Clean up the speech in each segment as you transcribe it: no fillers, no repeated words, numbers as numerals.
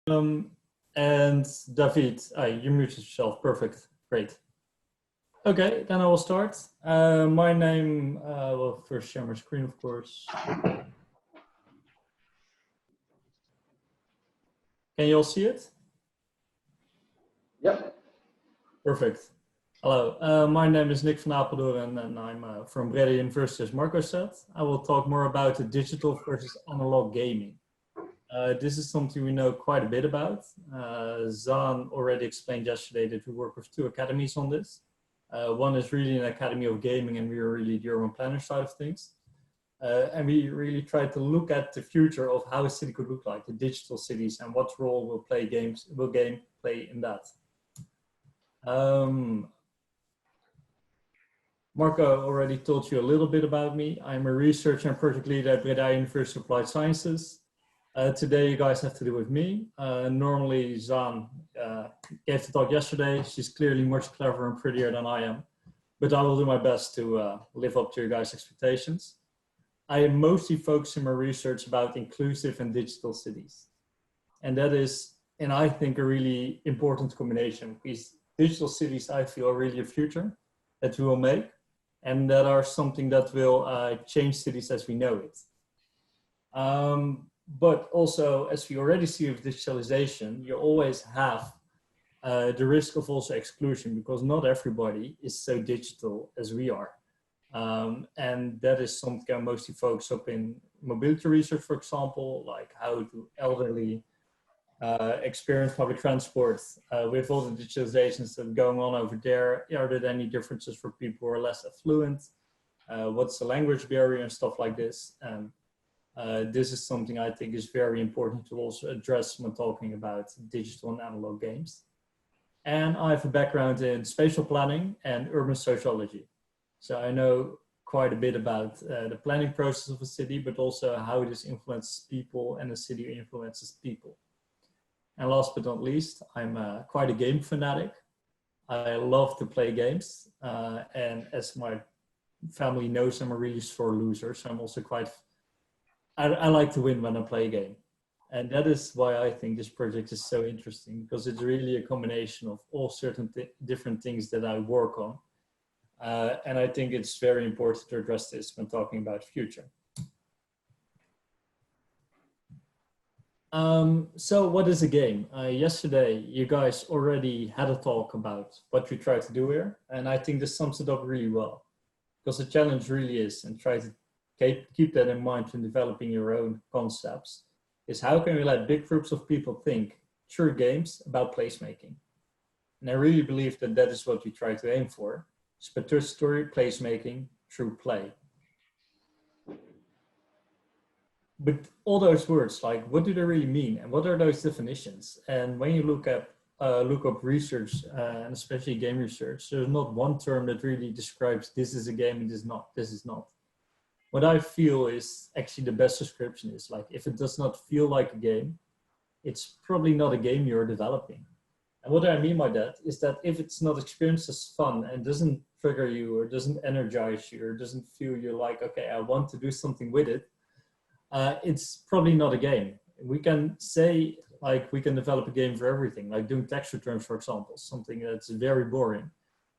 Um, and David, you muted yourself. Perfect. Great. Okay, then I will start. My name, well, first share my screen, of course. Can you all see it? Yep. Perfect. Hello, my name is Nick van Apeldoorn and I'm from Breda University, as Marco said. I will talk more about the digital versus analog gaming. This is something we know quite a bit about. Zaan already explained yesterday that we work with 2 academies on this. One is really an academy of gaming and we are really the urban planner side of things. And we really try to look at the future of how a city could look like, the digital cities, and what role will game play in that. Marco already told you a little bit about me. I'm a researcher and project leader at Breda University of Applied Sciences. Today you guys have to do with me. Normally Zaan gave the talk yesterday. She's clearly much cleverer and prettier than I am, but I will do my best to live up to your guys' expectations. I am mostly focusing my research about inclusive and digital cities. And that is, and I think, a really important combination, because digital cities, I feel, are really a future that we will make, and that are something that will change cities as we know it. But also, as we already see with digitalization, you always have the risk of also exclusion, because not everybody is so digital as we are. And that is something I mostly focus up in mobility research, for example, like how do elderly experience public transport with all the digitalizations that are going on over there. Are there any differences for people who are less affluent? What's the language barrier and stuff like this? This is something I think is very important to also address when talking about digital and analog games. And I have a background in spatial planning and urban sociology. So I know quite a bit about the planning process of a city, but also how this influences people and the city influences people. And last but not least, I'm quite a game fanatic. I love to play games. And as my family knows, I'm a really sore loser. So I'm also I like to win when I play a game. And that is why I think this project is so interesting, because it's really a combination of all certain different things that I work on. And I think it's very important to address this when talking about future. So what is a game? Yesterday, you guys already had a talk about what we try to do here. And I think this sums it up really well, because the challenge really is, and try to keep that in mind when developing your own concepts, is how can we let big groups of people think through games about placemaking? And I really believe that that is what we try to aim for. Participatory placemaking through play. But all those words, like, what do they really mean, and what are those definitions? And when you look up research, and especially game research, there's not one term that really describes this is a game and this is not. What I feel is actually the best description is, like, if it does not feel like a game, it's probably not a game you're developing. And what I mean by that is that if it's not experienced as fun and doesn't trigger you or doesn't energize you or doesn't feel you like, okay, I want to do something with it, it's probably not a game. We can say, like, we can develop a game for everything, like doing text returns, for example, something that's very boring.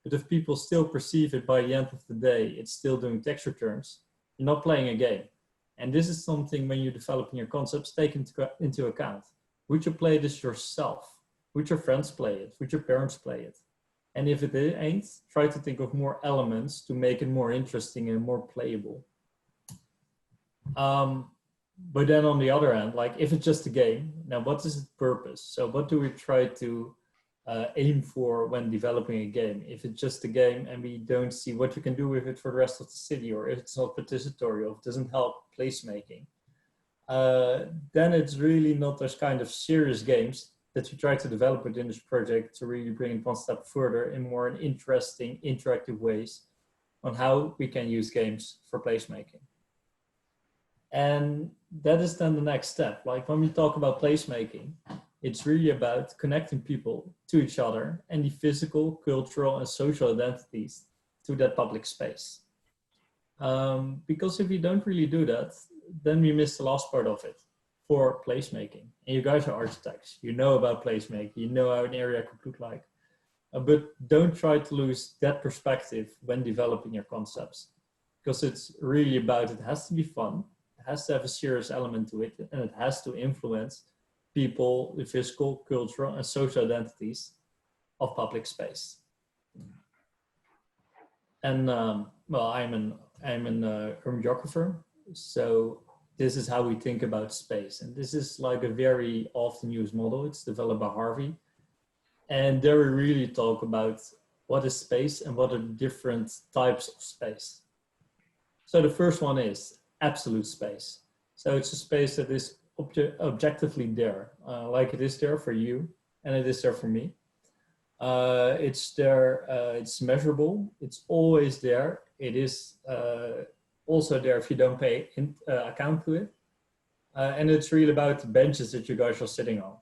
But if people still perceive it by the end of the day, it's still doing text returns, you're not playing a game. And this is something, when you're developing your concepts, take into account. Would you play this yourself? Would your friends play it? Would your parents play it? And if it ain't, try to think of more elements to make it more interesting and more playable. But then on the other hand, like, if it's just a game, now what is its purpose? So what do we try to aim for when developing a game? If it's just a game and we don't see what we can do with it for the rest of the city, or if it's not participatory, or if it doesn't help placemaking, then it's really not those kind of serious games that we try to develop within this project to really bring it one step further in more interesting, interactive ways on how we can use games for placemaking. And that is then the next step. Like, when we talk about placemaking, it's really about connecting people to each other and the physical, cultural, and social identities to that public space. Because if we don't really do that, then we miss the last part of it. for placemaking. And you guys are architects. You know about placemaking. You know how an area could look like. But don't try to lose that perspective when developing your concepts, because it's really about, it has to be fun, it has to have a serious element to it, and it has to influence people, the physical, cultural, and social identities of public space. And well, I'm an urban geographer, so this is how we think about space. And this is like a very often used model. It's developed by Harvey. And there we really talk about what is space and what are the different types of space. So the first one is absolute space. So it's a space that is objectively there, like it is there for you and it is there for me. It's there, it's measurable, it's always there. It is also there if you don't pay account to it. And it's really about the benches that you guys are sitting on.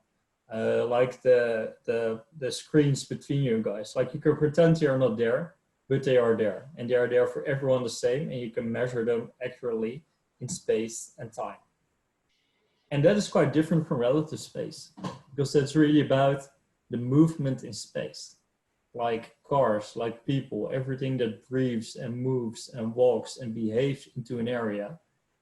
Like the screens between you guys. Like you can pretend they are not there, but they are there. And they are there for everyone the same, and you can measure them accurately in space and time. And that is quite different from relative space, because that's really about the movement in space. Like cars, like people, everything that breathes and moves and walks and behaves into an area.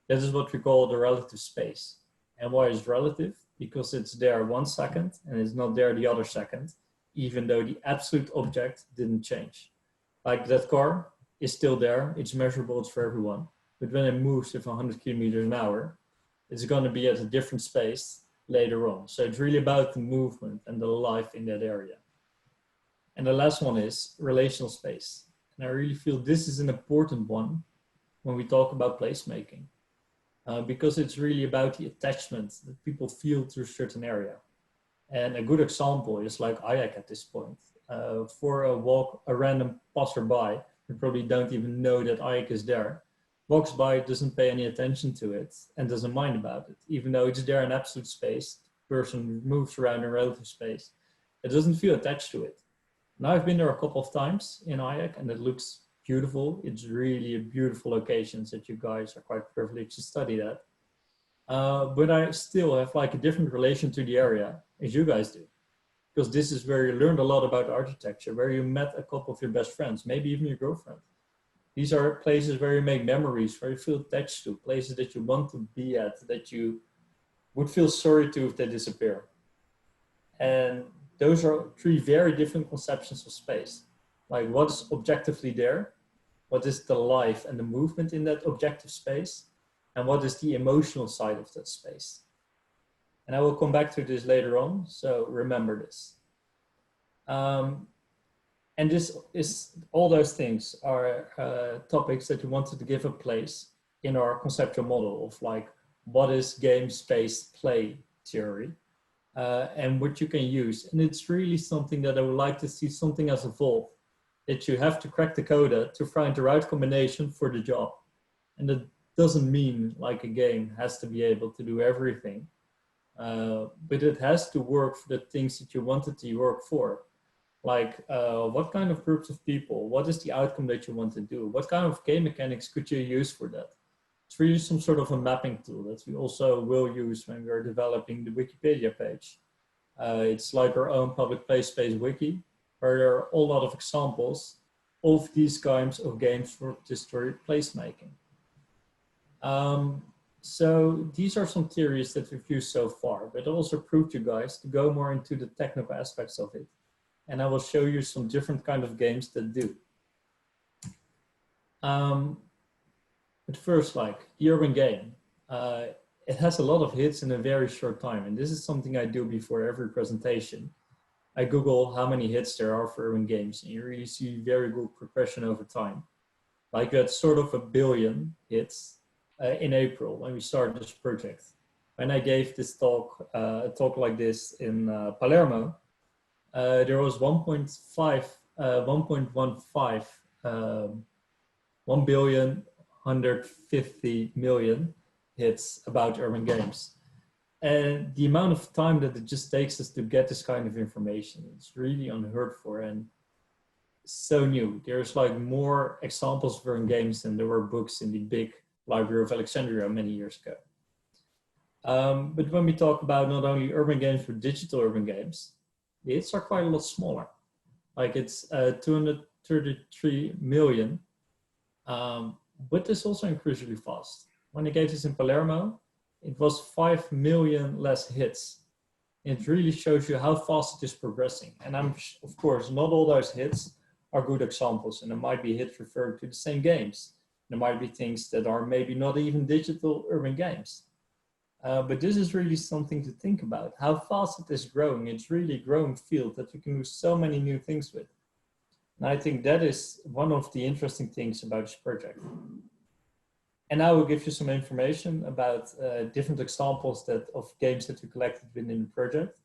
That is what we call the relative space. And why is relative? Because it's there 1 second and it's not there the other second, even though the absolute object didn't change. Like that car is still there, it's measurable, it's for everyone. But when it moves with 100 kilometers an hour, it's going to be at a different space later on. So it's really about the movement and the life in that area. And the last one is relational space. And I really feel this is an important one when we talk about placemaking. Because it's really about the attachment that people feel to a certain area. And a good example is like IAAC at this point. For a random passerby, who probably don't even know that IAAC is there, walks by, doesn't pay any attention to it, and doesn't mind about it. Even though it's there in absolute space, the person moves around in relative space, it doesn't feel attached to it. Now I've been there a couple of times in IAAC, and it looks beautiful. It's really a beautiful locations that you guys are quite privileged to study that. But I still have like a different relation to the area as you guys do. Because this is where you learned a lot about architecture, where you met a couple of your best friends, maybe even your girlfriend. These are places where you make memories, where you feel attached to, places that you want to be at, that you would feel sorry to if they disappear. And those are three very different conceptions of space. Like what is objectively there, what is the life and the movement in that objective space, and what is the emotional side of that space. And I will come back to this later on, so remember this. And this is, all those things are topics that we wanted to give a place in our conceptual model of like, what is game space play theory, and what you can use. And it's really something that I would like to see something as evolved, that you have to crack the code to find the right combination for the job. And that doesn't mean like a game has to be able to do everything, but it has to work for the things that you want it to work for. Like what kind of groups of people, what is the outcome that you want to do? What kind of game mechanics could you use for that? It's really some sort of a mapping tool that we also will use when we're developing the Wikipedia page. It's like our own public play space wiki, where there are a lot of examples of these kinds of games for history placemaking. So these are some theories that we've used so far, but I also proved you guys to go more into the technical aspects of it. And I will show you some different kind of games that do. But first, like the urban game, it has a lot of hits in a very short time. And this is something I do before every presentation. I Google how many hits there are for urban games, and you really see very good progression over time. Like we had sort of 1 billion hits in April when we started this project. When I gave this talk, a talk like this in Palermo, there was 1.15 1,150 million hits about urban games. And the amount of time that it just takes us to get this kind of information, it's really unheard of and so new. There's like more examples of urban games than there were books in the big Library of Alexandria many years ago. But when we talk about not only urban games, but digital urban games, the hits are quite a lot smaller. Like it's 233 million, but it's also increasingly fast. When I gave this in Palermo, it was 5 million less hits. It really shows you how fast it is progressing. And of course, not all those hits are good examples, and there might be hits referring to the same games. There might be things that are maybe not even digital urban games. But this is really something to think about, how fast it is growing. It's really a growing field that you can do so many new things with. And I think that is one of the interesting things about this project. And I will give you some information about different examples of games that we collected within the project.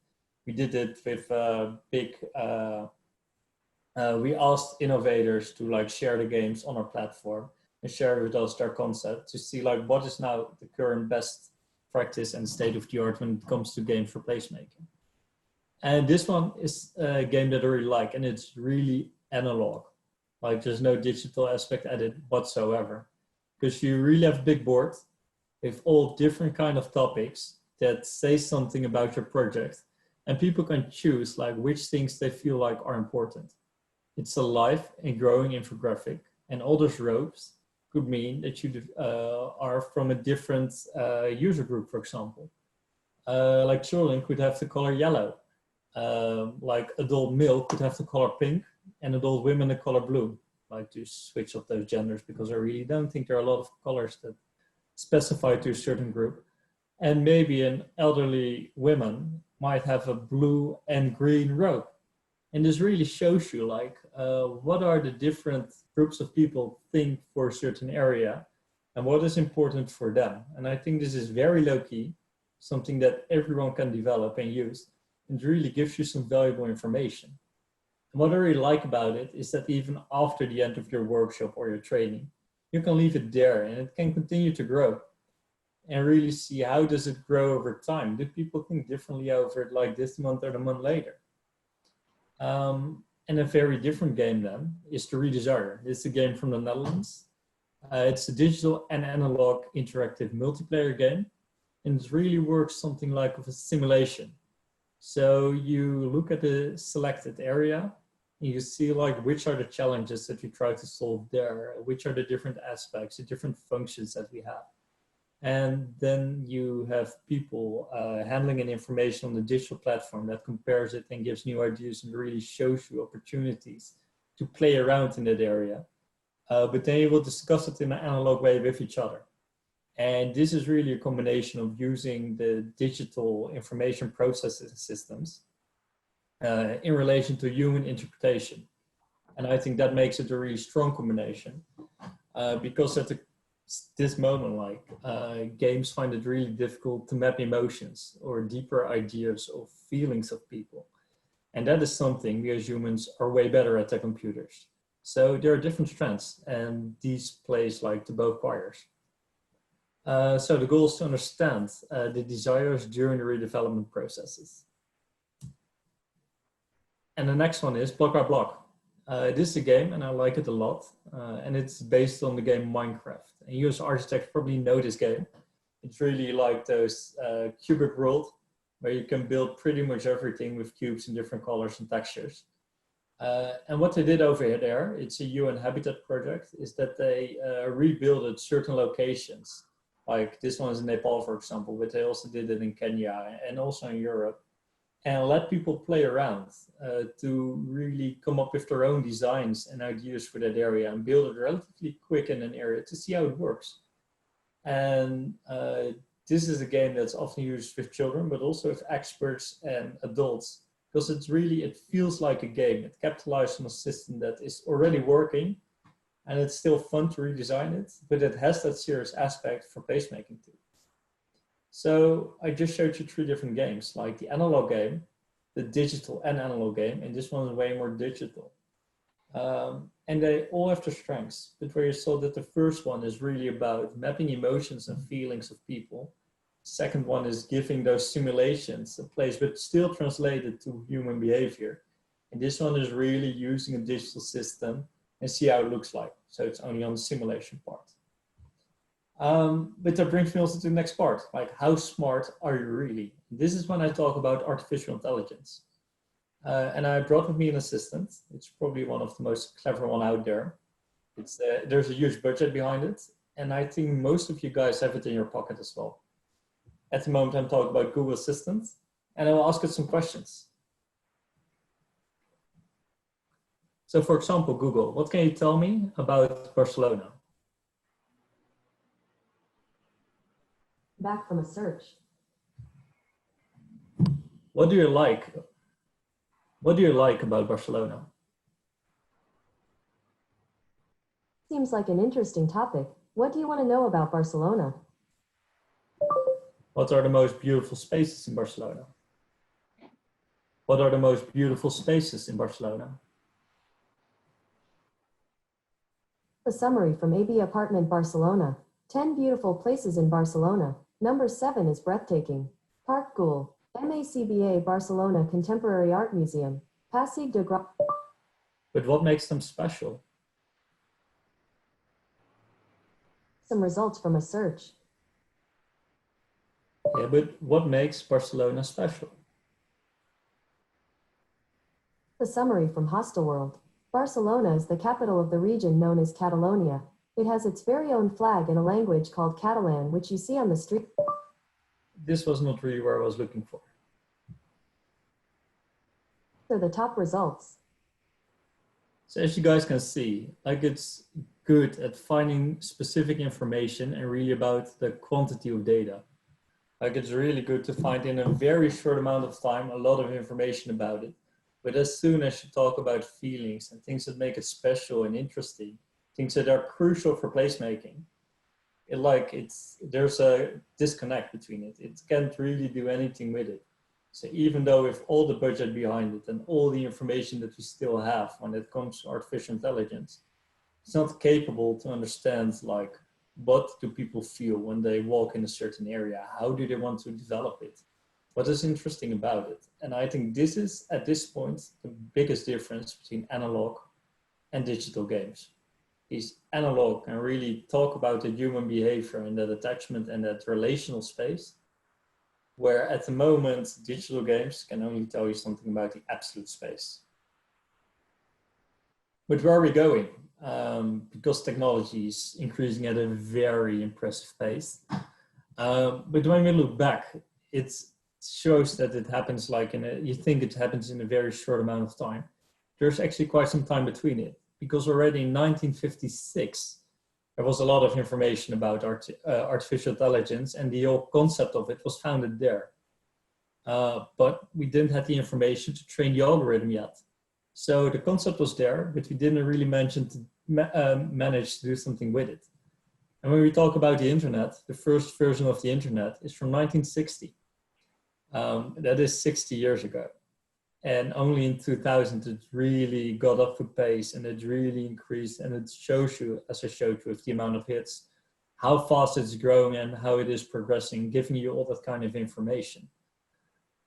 We did it with we asked innovators to like share the games on our platform and share with us their concept to see like what is now the current best practice and state of the art when it comes to games for placemaking. And this one is a game that I really like, and it's really analog. Like there's no digital aspect added whatsoever, because you really have a big board with all different kind of topics that say something about your project, and people can choose like which things they feel like are important. It's a live and growing infographic, and all those ropes could mean that you are from a different user group, for example. Like children could have the color yellow, like adult male could have the color pink, and adult women the color blue. Like to switch up those genders, because I really don't think there are a lot of colors that specify to a certain group. And maybe an elderly woman might have a blue and green robe. And this really shows you like what are the different groups of people think for a certain area and what is important for them. And I think this is very low key, something that everyone can develop and use, and really gives you some valuable information. And what I really like about it is that even after the end of your workshop or your training, you can leave it there and it can continue to grow and really see how does it grow over time. Do people think differently over it like this month or the month later? And a very different game then is the Redesign. It's a game from the Netherlands. It's a digital and analog interactive multiplayer game. And it really works something like with a simulation. So you look at the selected area and you see like which are the challenges that you try to solve there, which are the different aspects, the different functions that we have. And then you have people handling an information on the digital platform that compares it and gives new ideas and really shows you opportunities to play around in that area. But then you will discuss it in an analog way with each other. And this is really a combination of using the digital information processing systems in relation to human interpretation. And I think that makes it a really strong combination because at this moment, like games find it really difficult to map emotions or deeper ideas or feelings of people. And that is something we as humans are way better at than computers. So there are different strengths, and these plays like to both choirs. So the goal is to understand the desires during the redevelopment processes. And the next one is Block by Block. This is a game, and I like it a lot. And it's based on the game Minecraft. And you as architects probably know this game. It's really like those cubic world where you can build pretty much everything with cubes in different colors and textures. And what they did over there, it's a UN Habitat project, is that they rebuilt certain locations. Like this one is in Nepal, for example, but they also did it in Kenya and also in Europe. And let people play around to really come up with their own designs and ideas for that area and build it relatively quick in an area to see how it works. And this is a game that's often used with children, but also with experts and adults, because it's really, it feels like a game. It capitalizes on a system that is already working, and it's still fun to redesign it, but it has that serious aspect for placemaking too. So I just showed you 3 different games, like the analog game, the digital and analog game, and this one is way more digital. And they all have their strengths, but where you saw that the first one is really about mapping emotions and feelings of people. Second one is giving those simulations a place, but still translated to human behavior. And this one is really using a digital system and see how it looks like. So it's only on the simulation part. But that brings me also to the next part, like how smart are you really? This is when I talk about artificial intelligence. And I brought with me an assistant. It's probably one of the most clever one out there. There's a huge budget behind it. And I think most of you guys have it in your pocket as well. At the moment, I'm talking about Google Assistant, and I will ask it some questions. So for example, Google, what can you tell me about Barcelona? Back from a search. What do you like? What do you like about Barcelona? Seems like an interesting topic. What do you want to know about Barcelona? What are the most beautiful spaces in Barcelona? What are the most beautiful spaces in Barcelona? A summary from AB Apartment Barcelona. 10 beautiful places in Barcelona. Number 7 is breathtaking. Parc Güell, MACBA Barcelona Contemporary Art Museum. Passeig de Grau. But what makes them special? Some results from a search. Yeah, but what makes Barcelona special? The summary from Hostelworld. Barcelona is the capital of the region known as Catalonia. It has its very own flag and a language called Catalan, which you see on the street. This was not really where I was looking for. So the top results. So as you guys can see, like it's good at finding specific information and really about the quantity of data. Like it's really good to find in a very short amount of time a lot of information about it. But as soon as you talk about feelings and things that make it special and interesting, things that are crucial for placemaking, there's a disconnect between it. It can't really do anything with it. So even though with all the budget behind it and all the information that we still have when it comes to artificial intelligence, it's not capable to understand like what do people feel when they walk in a certain area? How do they want to develop it? What is interesting about it? And I think this is, at this point, the biggest difference between analog and digital games. Is analog can really talk about the human behavior and that attachment and that relational space, where at the moment, digital games can only tell you something about the absolute space. But where are we going? Because technology is increasing at a very impressive pace. But when we look back, it shows that it happens like you think it happens in a very short amount of time. There's actually quite some time between it, because already in 1956, there was a lot of information about artificial intelligence, and the whole concept of it was founded there. But we didn't have the information to train the algorithm yet. So the concept was there, but we didn't really manage to do something with it. And when we talk about the internet, the first version of the internet is from 1960. That is 60 years ago. And only in 2000, it really got up to pace and it really increased. And it shows you, as I showed you with the amount of hits, how fast it's growing and how it is progressing, giving you all that kind of information.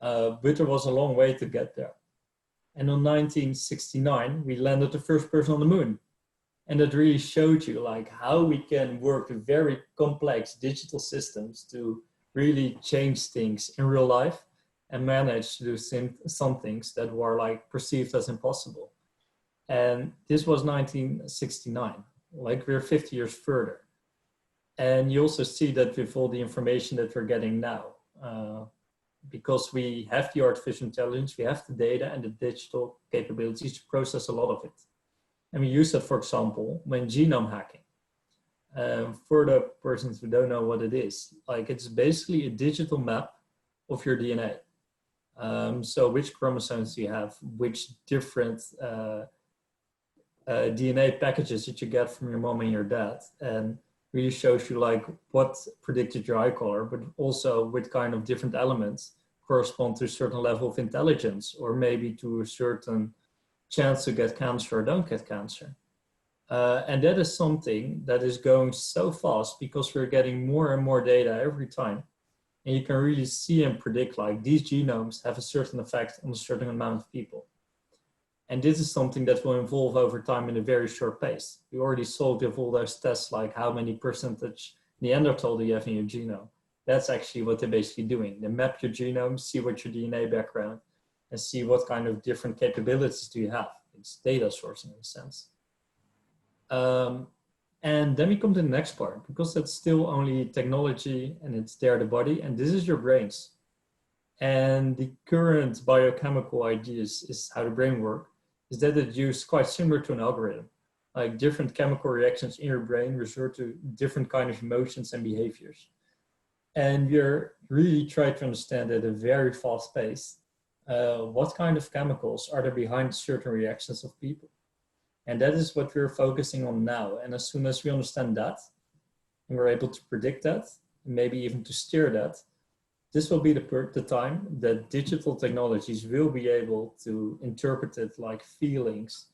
But there was a long way to get there. And in 1969, we landed the first person on the moon. And that really showed you like how we can work with very complex digital systems to really change things in real life and manage to do some things that were like perceived as impossible. And this was 1969, like we're 50 years further. And you also see that with all the information that we're getting now, because we have the artificial intelligence, we have the data and the digital capabilities to process a lot of it. And we use that, for example, when genome hacking. For the persons who don't know what it is, like it's basically a digital map of your DNA. So which chromosomes you have, which different DNA packages that you get from your mom and your dad, and really shows you like what predicted your eye color, but also what kind of different elements correspond to a certain level of intelligence, or maybe to a certain chance to get cancer or don't get cancer. And that is something that is going so fast because we're getting more and more data every time. And you can really see and predict like these genomes have a certain effect on a certain amount of people. And this is something that will evolve over time in a very short pace. We already saw with all those tests, like how many percentage Neanderthal you have in your genome. That's actually what they're basically doing. They map your genome, see what your DNA background, and see what kind of different capabilities do you have. It's data sourcing in a sense. And then we come to the next part, because that's still only technology and it's there, the body, and this is your brains. And the current biochemical ideas is how the brain works, is that it's used quite similar to an algorithm. Like different chemical reactions in your brain resort to different kind of emotions and behaviors. And we're really trying to understand at a very fast pace, what kind of chemicals are there behind certain reactions of people. And that is what we're focusing on now. And as soon as we understand that, and we're able to predict that, and maybe even to steer that, this will be the time that digital technologies will be able to interpret it like feelings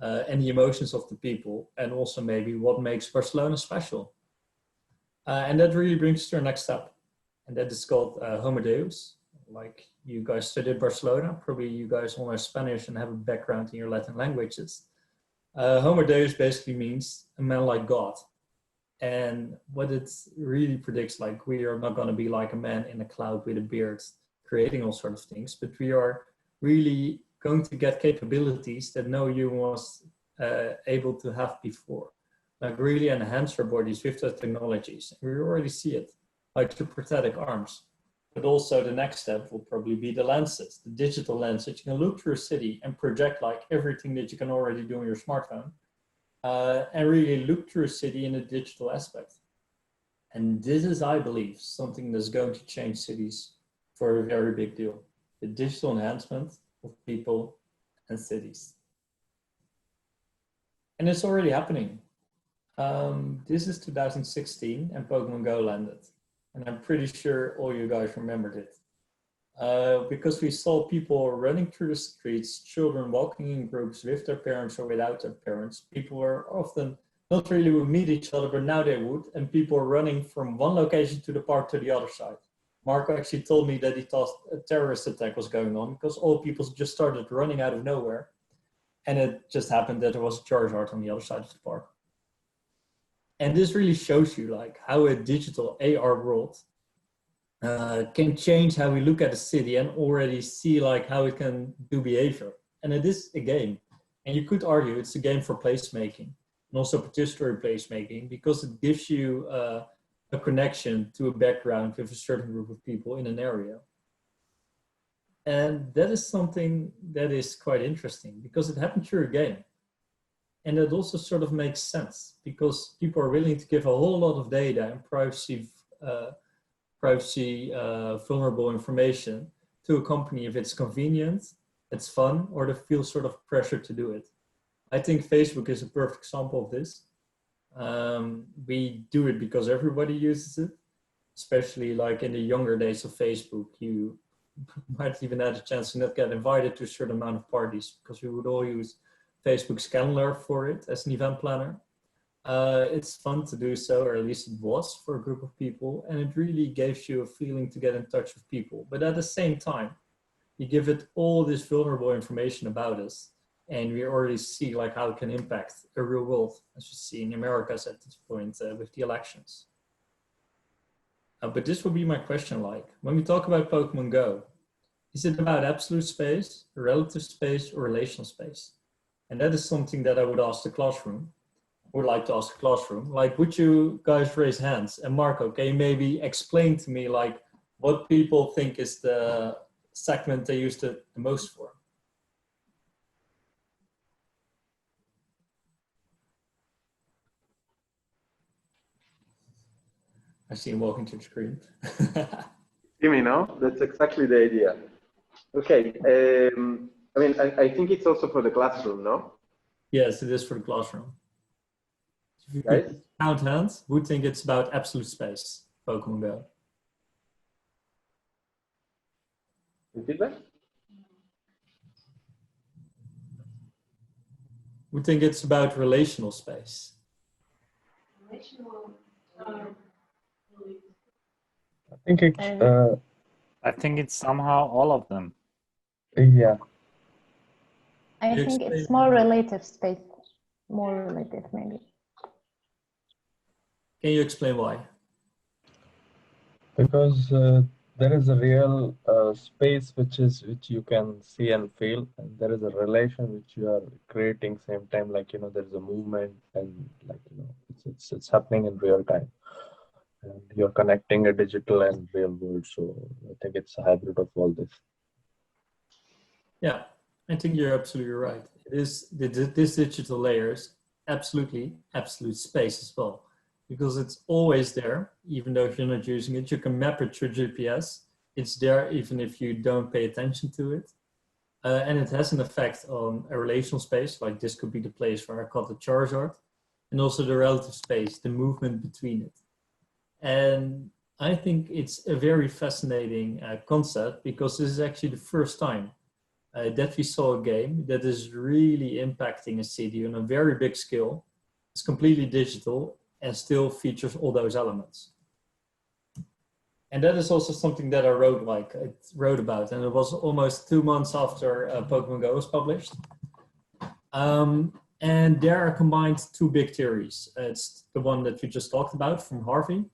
and the emotions of the people, and also maybe what makes Barcelona special. And that really brings us to our next step. And that is called Homo Deus. Like you guys studied Barcelona, probably you guys all know Spanish and have a background in your Latin languages. Homo Deus basically means a man like God. And what it really predicts, like we are not going to be like a man in a cloud with a beard creating all sorts of things, but we are really going to get capabilities that no human was able to have before. Like really enhance our bodies with the technologies. We already see it, like the prosthetic arms. But also the next step will probably be the lenses, the digital lens that you can look through a city and project like everything that you can already do on your smartphone. And really look through a city in a digital aspect. And this is, I believe, something that's going to change cities for a very big deal. The digital enhancement of people and cities. And it's already happening. This is 2016 and Pokemon Go landed. And I'm pretty sure all you guys remembered it. Because we saw people running through the streets, children walking in groups with their parents or without their parents. People were often not really would meet each other, but now they would. And people were running from one location to the park to the other side. Marco actually told me that he thought a terrorist attack was going on because all people just started running out of nowhere. And it just happened that there was a Charizard on the other side of the park. And this really shows you like how a digital AR world can change how we look at a city and already see like how it can do behavior. And it is a game. And you could argue it's a game for placemaking and also participatory placemaking because it gives you a connection to a background with a certain group of people in an area. And that is something that is quite interesting because it happened through a game. And it also sort of makes sense because people are willing to give a whole lot of data and privacy vulnerable information to a company if it's convenient, it's fun, or they feel sort of pressure to do it. I think Facebook is a perfect example of this. We do it because everybody uses it, especially like in the younger days of Facebook, you might even have a chance to not get invited to a certain amount of parties because we would all use Facebook Scanner for it as an event planner. It's fun to do so, or at least it was for a group of people, and it really gives you a feeling to get in touch with people. But at the same time, you give it all this vulnerable information about us, and we already see like how it can impact a real world, as you see in Americas at this point with the elections. But this will be my question, like, when we talk about Pokemon Go, is it about absolute space, relative space, or relational space? And that is something that I would ask the classroom. Would like to ask the classroom, like, would you guys raise hands? And Marco, can you maybe explain to me like what people think is the segment they used it the most for? I see him walking to the screen. See me now? That's exactly the idea. Okay. I mean, I think it's also for the classroom, no? Yes, it is for the classroom. If you Guys? could count hands, would think it's about absolute space, Pokemon Go. Repeat that? Would think it's about relational space. Relational. I think it's somehow all of them. Yeah. I You think explain it's more relative space, more relative maybe. Can you explain why? Because there is a real space which you can see and feel, and there is a relation which you are creating same time. Like there is a movement, and like it's happening in real time, and you're connecting a digital and real world. So I think it's a hybrid of all this. Yeah, I think you're absolutely right. It is this digital layer is absolute space as well, because it's always there, even though if you're not using it. You can map it through GPS. It's there even if you don't pay attention to it. And it has an effect on a relational space, like this could be the place where I caught the Charizard, and also the relative space, the movement between it. And I think it's a very fascinating concept, because this is actually the first time that we saw a game that is really impacting a city on a very big scale. It's completely digital and still features all those elements. And that is also something that I wrote about, and it was almost 2 months after Pokemon Go was published. And there are combined two big theories. It's the one that we just talked about from Harvey,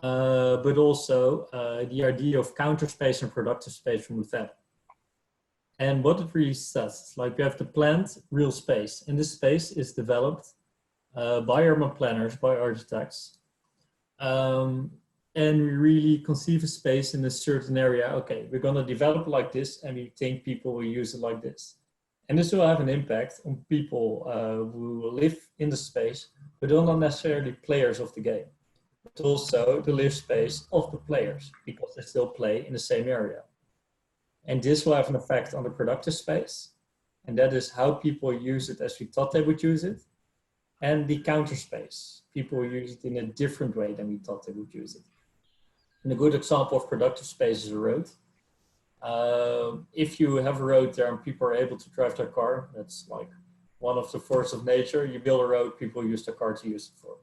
but also the idea of counter space and productive space from Lefebvre. And what it really says, like we have the planned real space, and this space is developed by urban planners, by architects. And we really conceive a space in a certain area. Okay, we're going to develop it like this, and we think people will use it like this. And this will have an impact on people who live in the space, but are not necessarily players of the game, but also the live space of the players, because they still play in the same area. And this will have an effect on the productive space, and that is how people use it as we thought they would use it. And the counter space, people use it in a different way than we thought they would use it. And a good example of productive space is a road. If you have a road there and people are able to drive their car, that's like one of the forces of nature. You build a road, people use their car to use it for.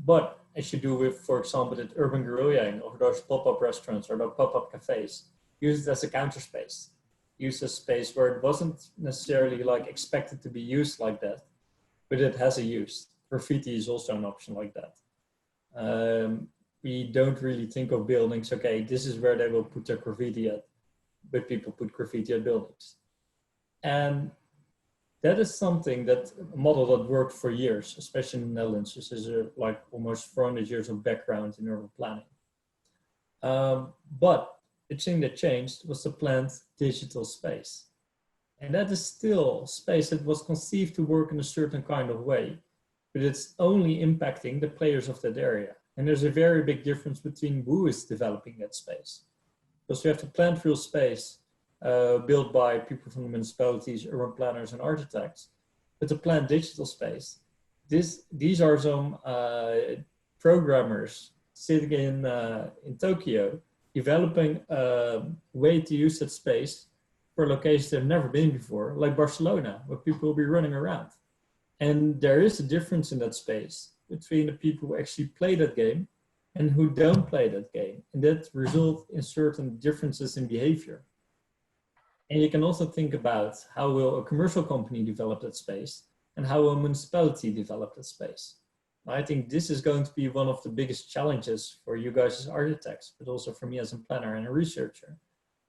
But as you do with, for example, that urban guerrillaing or those pop-up restaurants or those pop-up cafes, use it as a counter space. Use a space where it wasn't necessarily like expected to be used like that, but it has a use. Graffiti is also an option like that. We don't really think of buildings, okay, this is where they will put their graffiti at, but people put graffiti at buildings. And that is something that a model that worked for years, especially in the Netherlands. This is like almost 400 years of background in urban planning. But the thing that changed was the planned digital space. And that is still space that was conceived to work in a certain kind of way, but it's only impacting the players of that area. And there's a very big difference between who is developing that space. Because you have the planned real space built by people from the municipalities, urban planners and architects, but the planned digital space, these are some programmers sitting in Tokyo developing a way to use that space for locations they've never been before, like Barcelona, where people will be running around. And there is a difference in that space between the people who actually play that game and who don't play that game. And that results in certain differences in behavior. And you can also think about how will a commercial company develop that space and how will a municipality develop that space. I think this is going to be one of the biggest challenges for you guys as architects, but also for me as a planner and a researcher,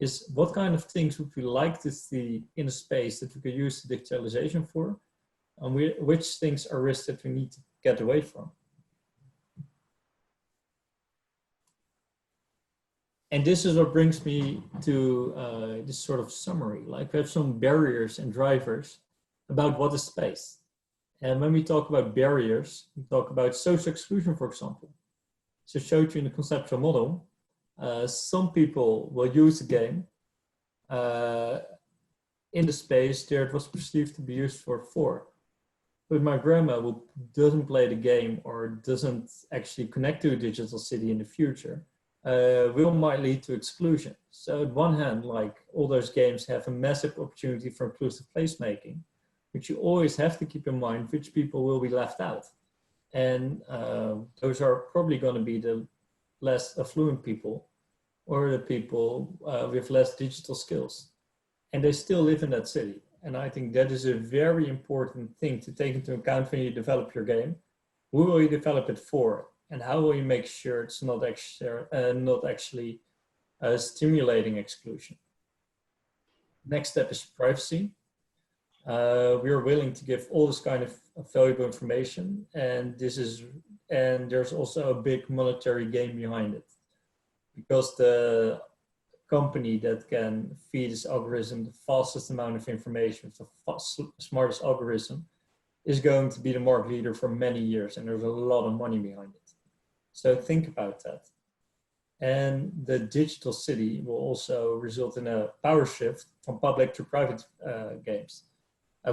is what kind of things would we like to see in a space that we could use the digitalization for, and which things are risks that we need to get away from. And this is what brings me to this sort of summary. Like we have some barriers and drivers about what is space. And when we talk about barriers, we talk about social exclusion, for example. So I showed you in the conceptual model, some people will use the game in the space there it was perceived to be used for. But my grandma who doesn't play the game or doesn't actually connect to a digital city in the future might lead to exclusion. So on one hand, like all those games have a massive opportunity for inclusive placemaking, but you always have to keep in mind which people will be left out. And those are probably going to be the less affluent people or the people with less digital skills. And they still live in that city. And I think that is a very important thing to take into account when you develop your game. Who will you develop it for? And how will you make sure it's not actually stimulating exclusion? Next step is privacy. We are willing to give all this kind of valuable information, and there's also a big monetary game behind it, because the company that can feed this algorithm the fastest amount of information, the smartest algorithm, is going to be the market leader for many years, and there's a lot of money behind it. So think about that. And the digital city will also result in a power shift from public to private games,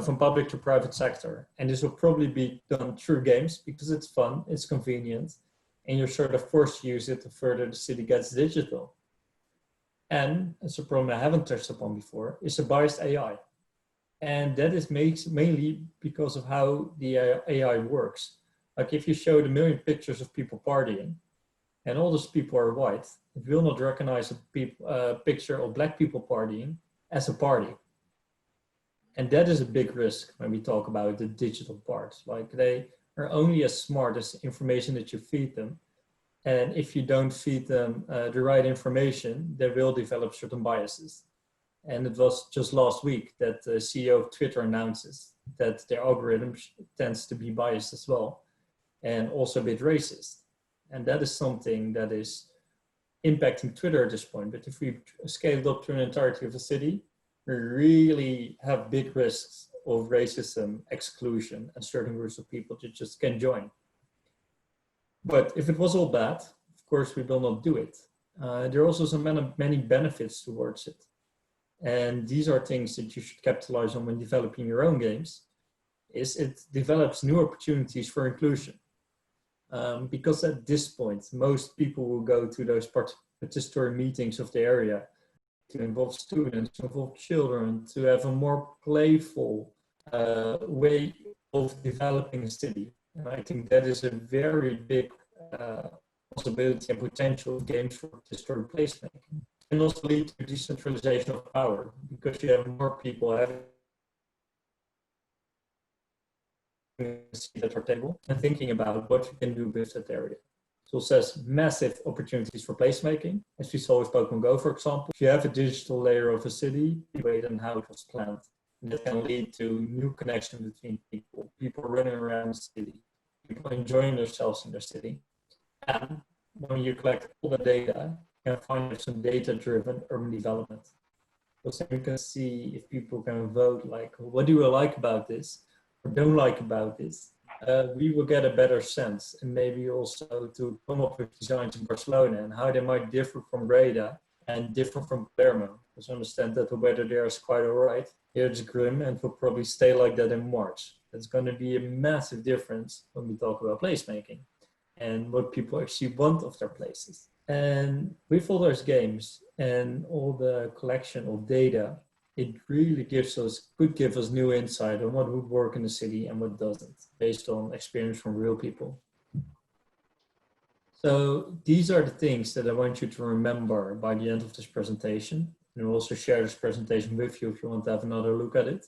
from public to private sector. And this will probably be done through games because it's fun, it's convenient, and you're sort of forced to use it the further the city gets digital. And it's a problem I haven't touched upon before, is a biased AI. And that is mainly because of how the AI works. Like if you showed 1 million pictures of people partying, and all those people are white, it will not recognize a picture of black people partying as a party. And that is a big risk when we talk about the digital part. Like they are only as smart as the information that you feed them. And if you don't feed them the right information, they will develop certain biases. And it was just last week that the CEO of Twitter announces that their algorithm tends to be biased as well, and also a bit racist. And that is something that is impacting Twitter at this point. But if we scale it up to an entirety of the city, we really have big risks of racism, exclusion, and certain groups of people that just can't join. But if it was all bad, of course, we will not do it. There are also many benefits towards it. And these are things that you should capitalize on when developing your own games, is it develops new opportunities for inclusion. Because at this point, most people will go to those participatory meetings of the area to involve students, to involve children, to have a more playful way of developing a city. And I think that is a very big possibility and potential of games for participatory placemaking. And also lead to decentralization of power, because you have more people having a seat at our table and thinking about what you can do with that area. So it says massive opportunities for placemaking, as we saw with Pokemon Go, for example. If you have a digital layer of a city, the way and how it was planned, and that can lead to new connection between people running around the city, people enjoying themselves in their city. And when you collect all the data, you can find some data-driven urban development. So you can see if people can vote, like, what do you like about this or don't like about this? We will get a better sense, and maybe also to come up with designs in Barcelona and how they might differ from Breda and differ from Palermo. Because I understand that the weather there is quite all right. Here it's grim and will probably stay like that in March. It's going to be a massive difference when we talk about placemaking and what people actually want of their places. And with all those games and all the collection of data, it really could give us new insight on what would work in the city and what doesn't, based on experience from real people. So these are the things that I want you to remember by the end of this presentation. And I'll also share this presentation with you if you want to have another look at it.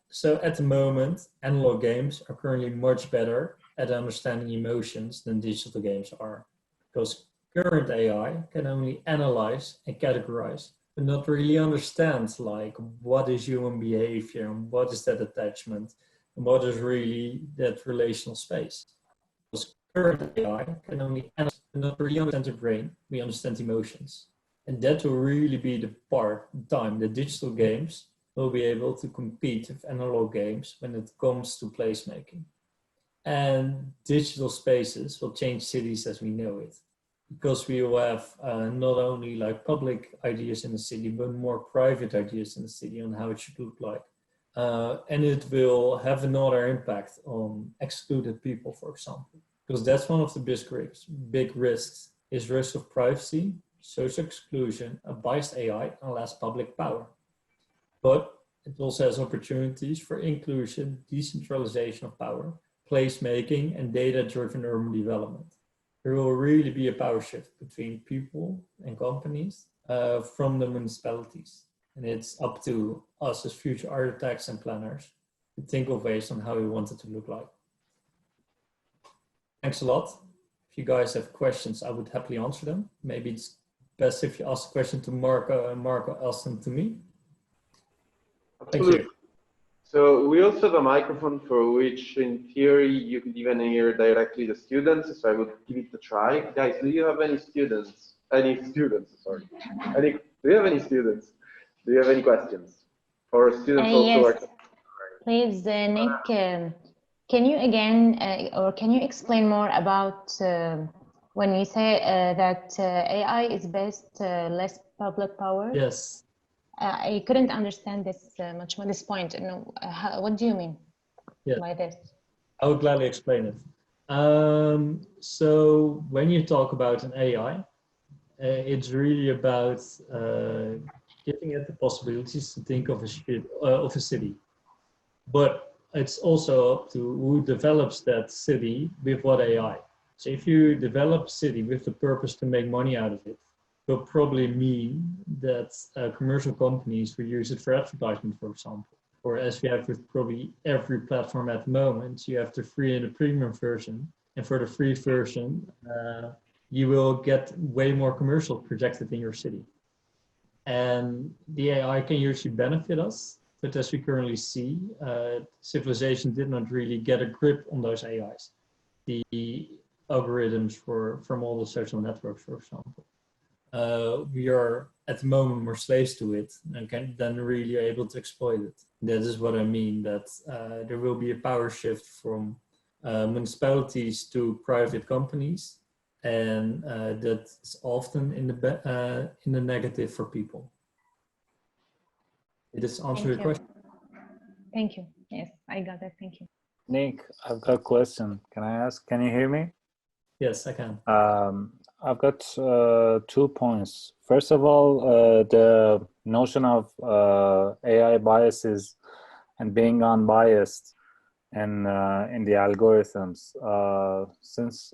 So at the moment, analog games are currently much better at understanding emotions than digital games are, because current AI can only analyze and categorize, but not really understand like what is human behavior and what is that attachment and what is really that relational space. Because current AI can only analyze and not really understand the brain, we understand emotions. And that will really be the time that digital games will be able to compete with analog games when it comes to placemaking. And digital spaces will change cities as we know it, because we will have not only like public ideas in the city, but more private ideas in the city on how it should look like. And it will have another impact on excluded people, for example, because that's one of the big risks is risk of privacy, social exclusion, a biased AI, and less public power. But it also has opportunities for inclusion, decentralization of power, placemaking, and data-driven urban development. There will really be a power shift between people and companies from the municipalities. And it's up to us as future architects and planners to think of ways on how we want it to look like. Thanks a lot. if you guys have questions, I would happily answer them. Maybe it's best if you ask a question to Marco and Marco asks them to me. Thank you. So we also have a microphone for which, in theory, you could even hear directly the students. So I would give it a try. Guys, do you have any students? Sorry. Do you have any students? Do you have any questions? For students also. Yes, please, Nick. Can you again, or can you explain more about when you say that AI is based less public power? Yes. I couldn't understand this much more, this point. No, what do you mean by this? I would gladly explain it. So when you talk about an AI, it's really about giving it the possibilities to think of a city. But it's also up to who develops that city with what AI. So if you develop a city with the purpose to make money out of it, will probably mean that commercial companies will use it for advertisement, for example. Or as we have with probably every platform at the moment, you have the free and the premium version. And for the free version, you will get way more commercial projected in your city. And the AI can usually benefit us, but as we currently see, civilization did not really get a grip on those AIs. The algorithms from all the social networks, for example. We are at the moment more slaves to it and can then really able to exploit it. That is what I mean, that there will be a power shift from municipalities to private companies, and that's often in the negative for people. Did this answer your question? Thank you. Yes, I got that. Thank you. Nick, I've got a question. Can I ask? Can you hear me? Yes, I can. I've got 2 points. First of all, the notion of AI biases and being unbiased in the algorithms. Since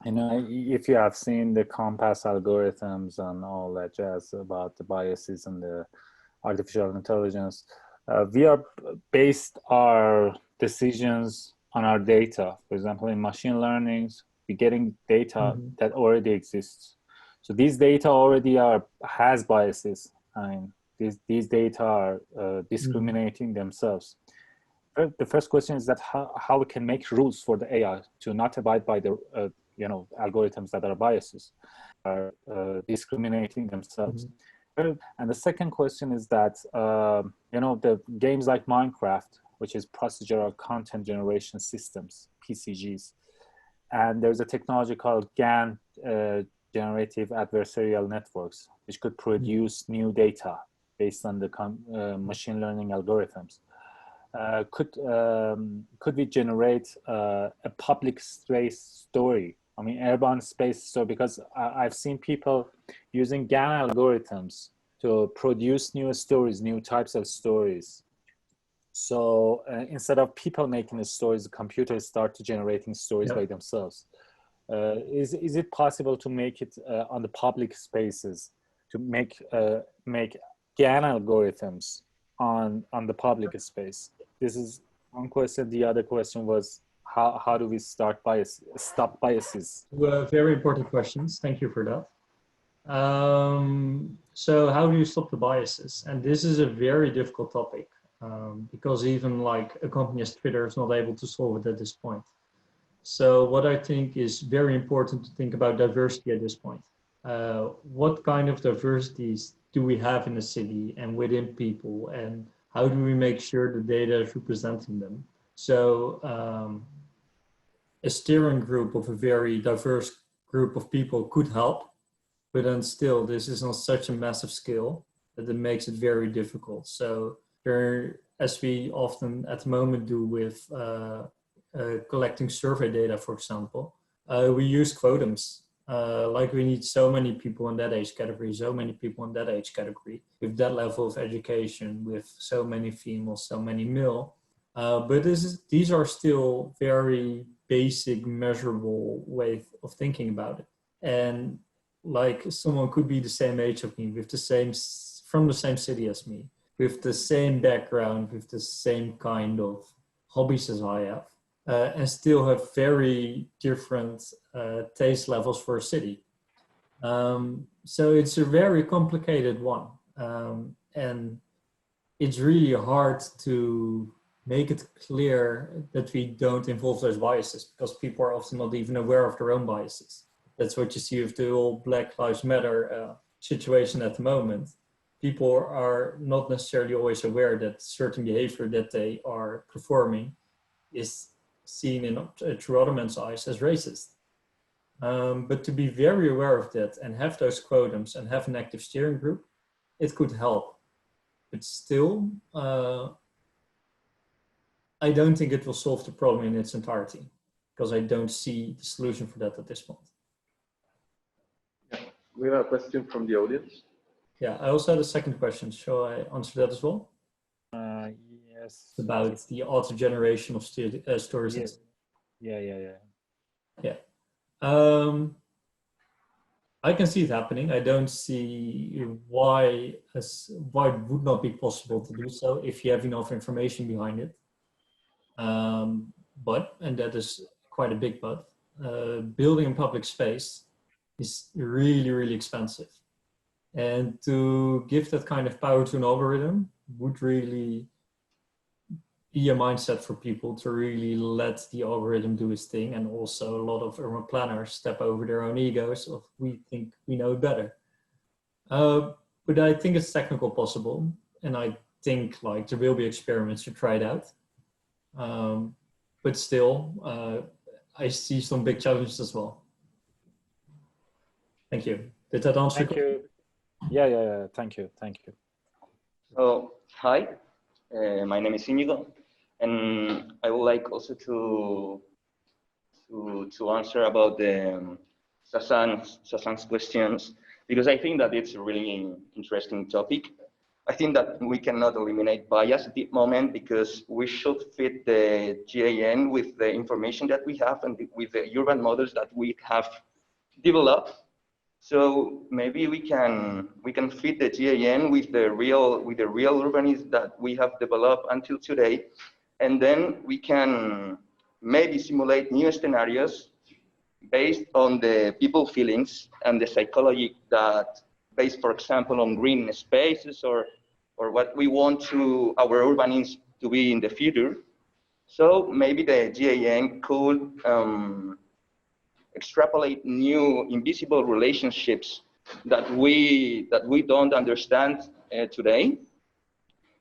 you know, if you have seen the Compass algorithms and all that jazz about the biases and the artificial intelligence, we are based our decisions on our data. For example, in machine learning, we're getting data that already exists. So these data already has biases. I mean, these data are discriminating themselves. The first question is that how we can make rules for the AI to not abide by the algorithms that are biases, are discriminating themselves. And the second question is that the games like Minecraft, which is procedural content generation systems, PCGs, and there's a technology called GAN, generative adversarial networks, which could produce new data based on the machine learning algorithms. Could we generate a public space story? I mean, urban space story, because I've seen people using GAN algorithms to produce new stories, new types of stories. So instead of people making the stories, the computers start to generating stories by themselves. Is it possible to make it on the public spaces, to make GAN algorithms on the public space? This is one question. The other question was, how do we stop biases? Well, very important questions. Thank you for that. So how do you stop the biases? And this is a very difficult topic because even like a company as Twitter is not able to solve it at this point. So what I think is very important to think about diversity at this point. What kind of diversities do we have in the city and within people, and how do we make sure the data is representing them? So a steering group of a very diverse group of people could help, but then still this is on such a massive scale that it makes it very difficult. So there, as we often at the moment do with collecting survey data, for example, we use quotums. Like we need so many people in that age category, so many people in that age category, with that level of education, with so many females, so many male. But these are still very basic, measurable way of thinking about it. And like someone could be the same age of me, with from the same city as me, with the same background, with the same kind of hobbies as I have. and still have very different taste levels for a city. So it's a very complicated one. And it's really hard to make it clear that we don't involve those biases, because people are often not even aware of their own biases. That's what you see with the whole Black Lives Matter situation at the moment. People are not necessarily always aware that certain behavior that they are performing is seen through other men's eyes as racist. But to be very aware of that and have those quotums and have an active steering group, it could help. But still, I don't think it will solve the problem in its entirety, because I don't see the solution for that at this point. We have a question from the audience. Yeah, I also had a second question. Shall I answer that as well? Yes. About the auto generation of stories. Yeah. I can see it happening. I don't see why it would not be possible to do so if you have enough information behind it. But, and that is quite a big but, building in public space is really, really expensive. And to give that kind of power to an algorithm would really be a mindset for people to really let the algorithm do its thing. And also a lot of urban planners step over their own egos of we think we know better. But I think it's technical possible. And I think like there will be experiments to try it out. But still, I see some big challenges as well. Thank you. Did that answer? Thank you. Yeah. Thank you. So, hi, my name is Inigo, and I would like also to answer about the Sasan's questions, because I think that it's a really interesting topic. I think that we cannot eliminate bias at the moment, because we should fit the GAN with the information that we have and with the urban models that we have developed. So maybe we can fit the GAN with the real urbanism that we have developed until today, and then we can maybe simulate new scenarios based on the people feelings and the psychology that, based, for example, on green spaces or what we want our urbanism to be in the future. So maybe the GAN could extrapolate new invisible relationships that we don't understand today.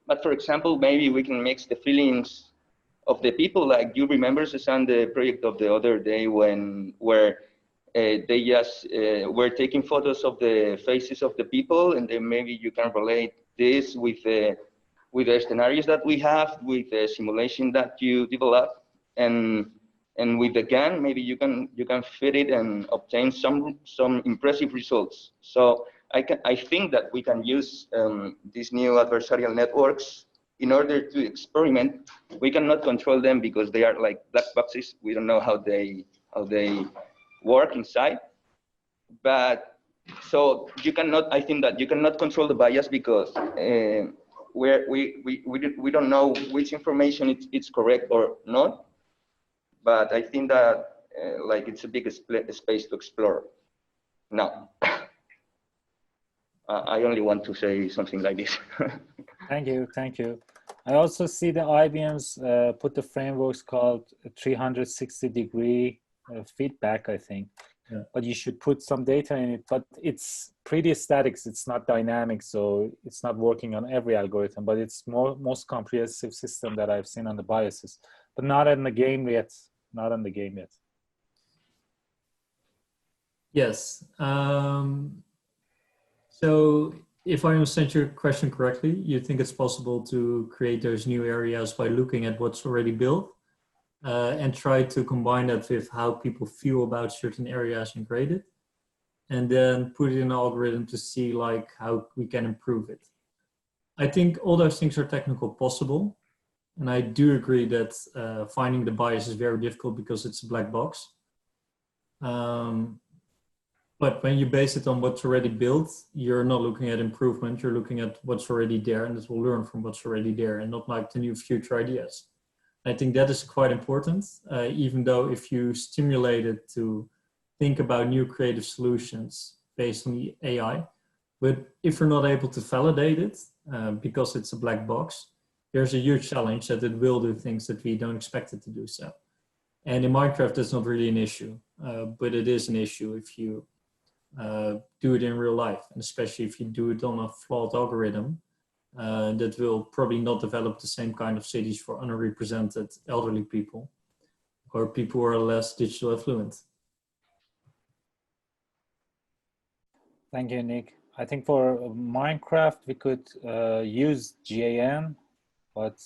But for example, maybe we can mix the feelings of the people, like you remember, Susan, the project of the other day where they just were taking photos of the faces of the people, and then maybe you can relate this with the scenarios that we have, with the simulation that you develop, and with the GAN, maybe you can fit it and obtain some impressive results. So I think that we can use these new adversarial networks in order to experiment. We cannot control them because they are like black boxes. We don't know how they work inside. But so I think that you cannot control the bias because we don't know which information it's correct or not. But I think that like it's a big space to explore. Now, I only want to say something like this. Thank you. I also see the IBM's put the frameworks called 360-degree feedback, I think. Yeah. But you should put some data in it, but it's pretty static. It's not dynamic, so it's not working on every algorithm, but it's most comprehensive system that I've seen on the biases, but not in the game yet. Yes. So if I understand your question correctly, you think it's possible to create those new areas by looking at what's already built and try to combine that with how people feel about certain areas and grade it, and then put it in an algorithm to see like how we can improve it. I think all those things are technical possible. And I do agree that finding the bias is very difficult because it's a black box. But when you base it on what's already built, you're not looking at improvement, you're looking at what's already there, and it will learn from what's already there and not like the new future ideas. I think that is quite important, even though if you stimulate it to think about new creative solutions based on the AI, but if you're not able to validate it because it's a black box, there's a huge challenge that it will do things that we don't expect it to do so. And in Minecraft, that's not really an issue, but it is an issue if you do it in real life, and especially if you do it on a flawed algorithm that will probably not develop the same kind of cities for underrepresented elderly people or people who are less digital affluent. Thank you, Nick. I think for Minecraft, we could use GAN, but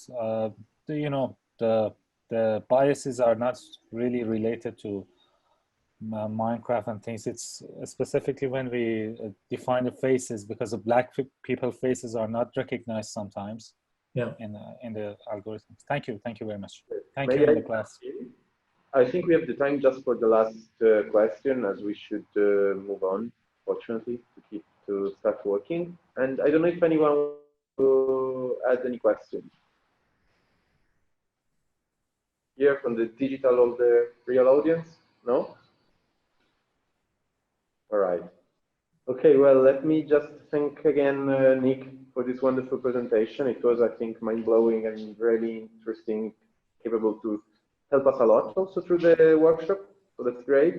you know, the biases are not really related to Minecraft and things. It's specifically when we define the faces, because the black people faces are not recognized sometimes. Yeah. In the algorithms. Thank you very much. Thank May you in I the class. I think we have the time just for the last question, as we should move on, fortunately, to start working. And I don't know if anyone will add any questions. Here from the digital or the real audience? No? All right. Okay, well, let me just thank again, Nick, for this wonderful presentation. It was, I think, mind-blowing and really interesting, capable to help us a lot also through the workshop. So that's great.